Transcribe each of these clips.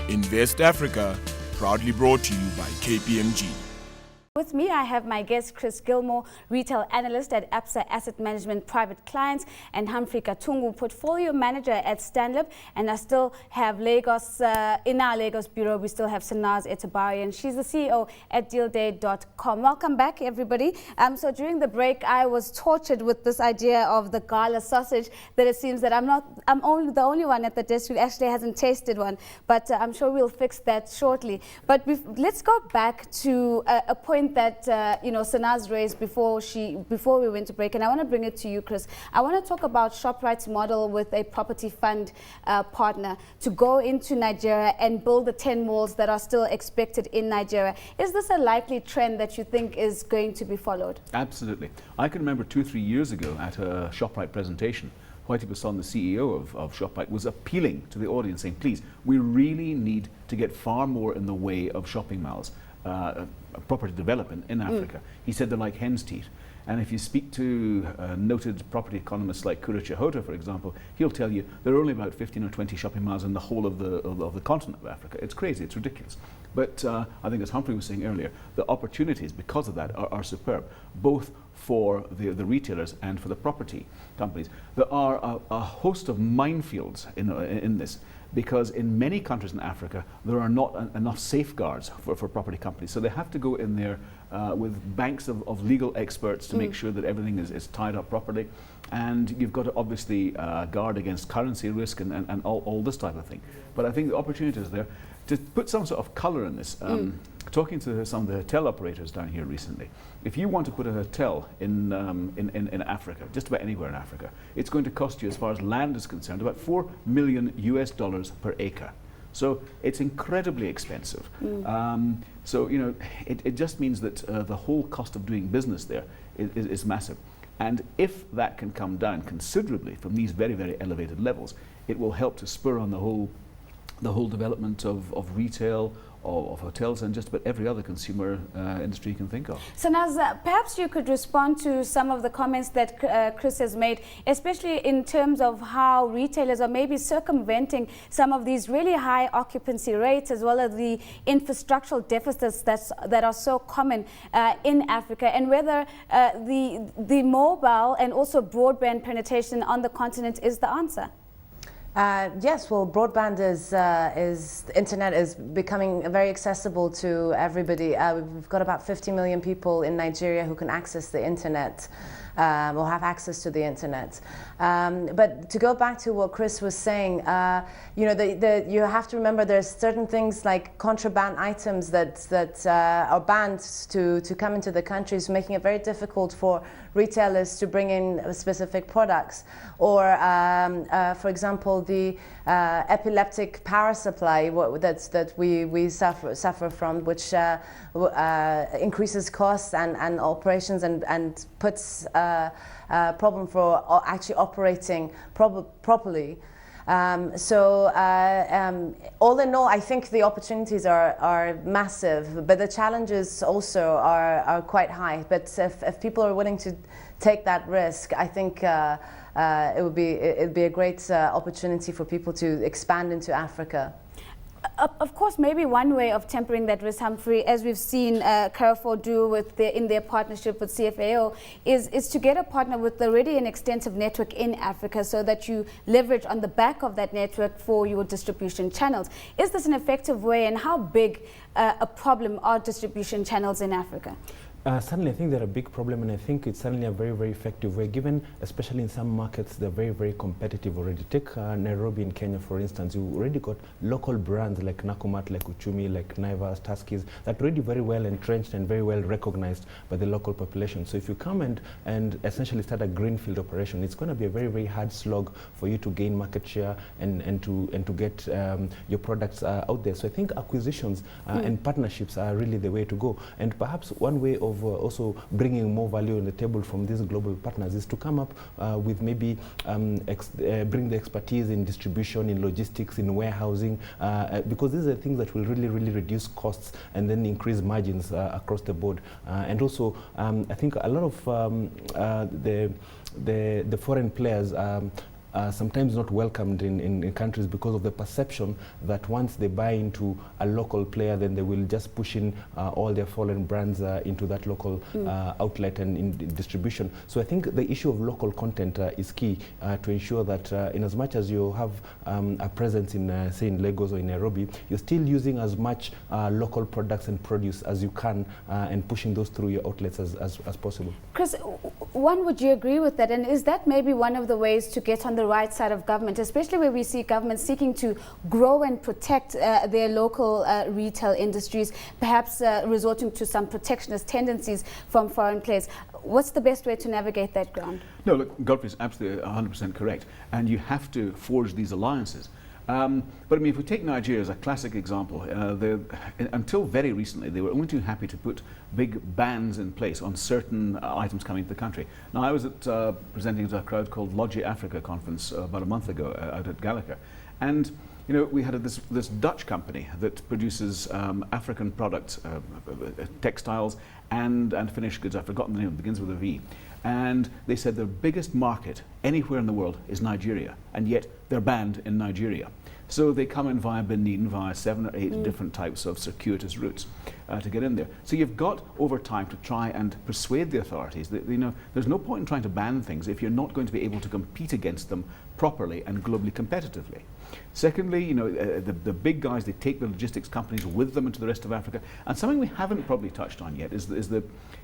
Invest Africa, proudly brought to you by KPMG. With me, I have my guest, Chris Gilmore, retail analyst at Absa Asset Management Private Clients, and Humphrey, Gathungu, portfolio manager at Stanlib. And I still have Lagos, in our Lagos bureau, we still have Sanaz Etebarian. She's the CEO at dealday.com. Welcome back, everybody. So during the break, I was tortured with this idea of the gala sausage, that it seems that I'm only the only one at the desk who actually hasn't tasted one. But I'm sure we'll fix that shortly. But let's go back to a point that Sanaz raised before we went to break, and I want to bring it to you, Chris. I want to talk about ShopRite's model with a property fund partner to go into Nigeria and build the 10 malls that are still expected in Nigeria. Is this a likely trend that you think is going to be followed? Absolutely. I can remember 2-3 years ago at a ShopRite presentation, Whitey Basson, the CEO of ShopRite, was appealing to the audience, saying, please, we really need to get far more in the way of shopping malls. Property development in Africa. He said they're like hen's teeth. And if you speak to noted property economists like Kura Chihota, for example, he'll tell you there are only about 15 or 20 shopping malls in the whole of the continent of Africa. It's crazy, it's ridiculous. But I think, as Humphrey was saying earlier, the opportunities because of that are superb, both for the retailers and for the property companies. There are a host of minefields in this, because in many countries in Africa, there are not enough safeguards for property companies. So they have to go in there with banks of legal experts to make sure that everything is tied up properly. And you've got to obviously guard against currency risk and all this type of thing. But I think the opportunity is there. To put some sort of colour in this, talking to some of the hotel operators down here recently, if you want to put a hotel in Africa, just about anywhere in Africa, it's going to cost you, as far as land is concerned, about $4 million per acre. So it's incredibly expensive. So it just means that the whole cost of doing business there is massive. And if that can come down considerably from these very, very elevated levels, it will help to spur on the whole development of retail, of hotels, and just about every other consumer industry you can think of. Sanaz, perhaps you could respond to some of the comments that Chris has made, especially in terms of how retailers are maybe circumventing some of these really high occupancy rates, as well as the infrastructural deficits that are so common in Africa, and whether the mobile and also broadband penetration on the continent is the answer. Yes, well, broadband internet is becoming very accessible to everybody. We've got about 50 million people in Nigeria who can access the internet, or have access to the internet. But to go back to what Chris was saying, you have to remember there's certain things like contraband items that are banned to come into the countries, making it very difficult for retailers to bring in specific products. Or, for example, the epileptic power supply that we suffer from, which increases costs and operations and puts problem for actually operating properly. All in all, I think the opportunities are massive, but the challenges also are quite high. But if people are willing to take that risk, I think it'd be a great opportunity for people to expand into Africa. Of course, maybe one way of tempering that risk, Humphrey, as we've seen Carrefour do in their partnership with CFAO, is to get a partner with already an extensive network in Africa, so that you leverage on the back of that network for your distribution channels. Is this an effective way, and how big a problem are distribution channels in Africa? Certainly, I think they're a big problem, and I think it's certainly a very, very effective way, given, especially in some markets, they're very, very competitive already. Take Nairobi in Kenya, for instance. You already got local brands like Nakumatt, like Uchumi, like Naivas, Tuskys, that are already very well entrenched and very well recognized by the local population. So if you come and essentially start a greenfield operation, it's going to be a very, very hard slog for you to gain market share and to get your products out there. So I think acquisitions and partnerships are really the way to go. And perhaps one way of also bringing more value on the table from these global partners is to come up with maybe bring the expertise in distribution, in logistics, in warehousing, because these are things that will really, really reduce costs and then increase margins across the board. And also, I think a lot of the foreign players sometimes not welcomed in countries because of the perception that once they buy into a local player, then they will just push in all their foreign brands into that local outlet and in distribution. So I think the issue of local content is key to ensure that in as much as you have a presence in, say, in Lagos or in Nairobi, you're still using as much local products and produce as you can and pushing those through your outlets as possible. Chris, would you agree with that? And is that maybe one of the ways to get on the right side of government, especially where we see government seeking to grow and protect their local retail industries, perhaps resorting to some protectionist tendencies from foreign players? What's the best way to navigate that ground? No, look, Godfrey's absolutely 100% correct, and you have to forge these alliances. But I mean, if we take Nigeria as a classic example, until very recently, they were only too happy to put big bans in place on certain items coming to the country. Now, I was presenting to a crowd called Lodge Africa conference about a month ago out at Gallagher, and you know, we had this Dutch company that produces African products, textiles and finished goods. I've forgotten the name. It begins with a V. And they said their biggest market anywhere in the world is Nigeria, and yet they're banned in Nigeria. So they come in via Benin, via 7 or 8 different types of circuitous routes to get in there. So you've got over time to try and persuade the authorities that, you know, there's no point in trying to ban things if you're not going to be able to compete against them properly and globally competitively. Secondly, you know, the big guys, they take the logistics companies with them into the rest of Africa. And something we haven't probably touched on yet is that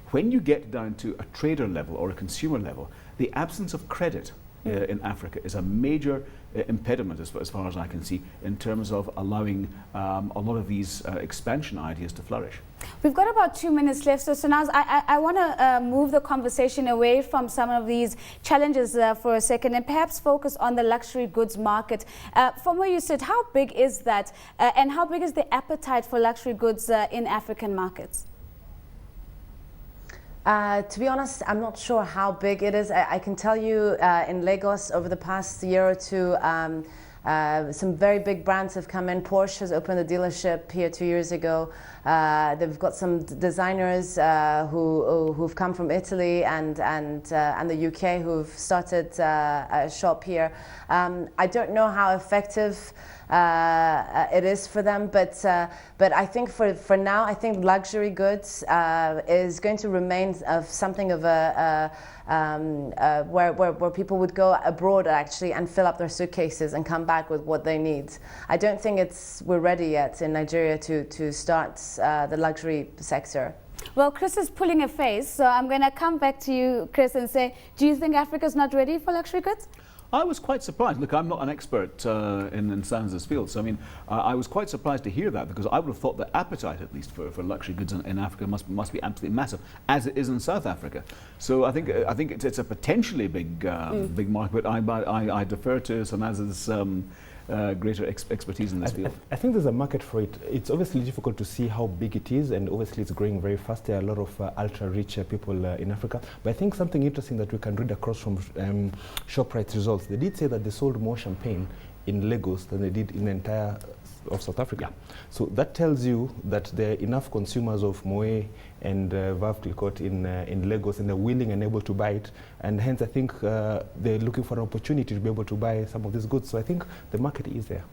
when you get down to a trader level or a consumer level, the absence of credit in Africa is a major impediment, as far as I can see, in terms of allowing a lot of these expansion ideas to flourish. We've got about 2 minutes left, so Sanaz, I want to move the conversation away from some of these challenges for a second and perhaps focus on the luxury goods market. From where you sit, how big is that and how big is the appetite for luxury goods in African markets? To be honest, I'm not sure how big it is. I can tell you in Lagos over the past year or two, some very big brands have come in. Porsche has opened a dealership here 2 years ago. They've got some designers who've come from Italy and the UK who've started a shop here. I don't know how effective it is for them, but I think for now, I think luxury goods is going to remain of something of a where people would go abroad actually and fill up their suitcases and come back with what they need. I don't think we're ready yet in Nigeria to start the luxury sector. Well, Chris is pulling a face, so I'm going to come back to you, Chris, and say, do you think Africa's not ready for luxury goods? I was quite surprised. Look, I'm not an expert in Sanaz's field, so I mean, I was quite surprised to hear that, because I would have thought the appetite, at least for luxury goods in Africa, must be absolutely massive, as it is in South Africa. So I think it's a potentially big big market. But I defer to Sanaz's greater expertise in this field. I think there's a market for it. It's obviously difficult to see how big it is, and obviously it's growing very fast. There are a lot of ultra-rich people in Africa. But I think something interesting that we can read across from ShopRite's results, they did say that they sold more champagne in Lagos than they did in the entire of South Africa. Yeah. So that tells you that there are enough consumers of Moët and Veuve Clicquot in Lagos, and they're willing and able to buy it. And hence, I think they're looking for an opportunity to be able to buy some of these goods. So I think the market is there.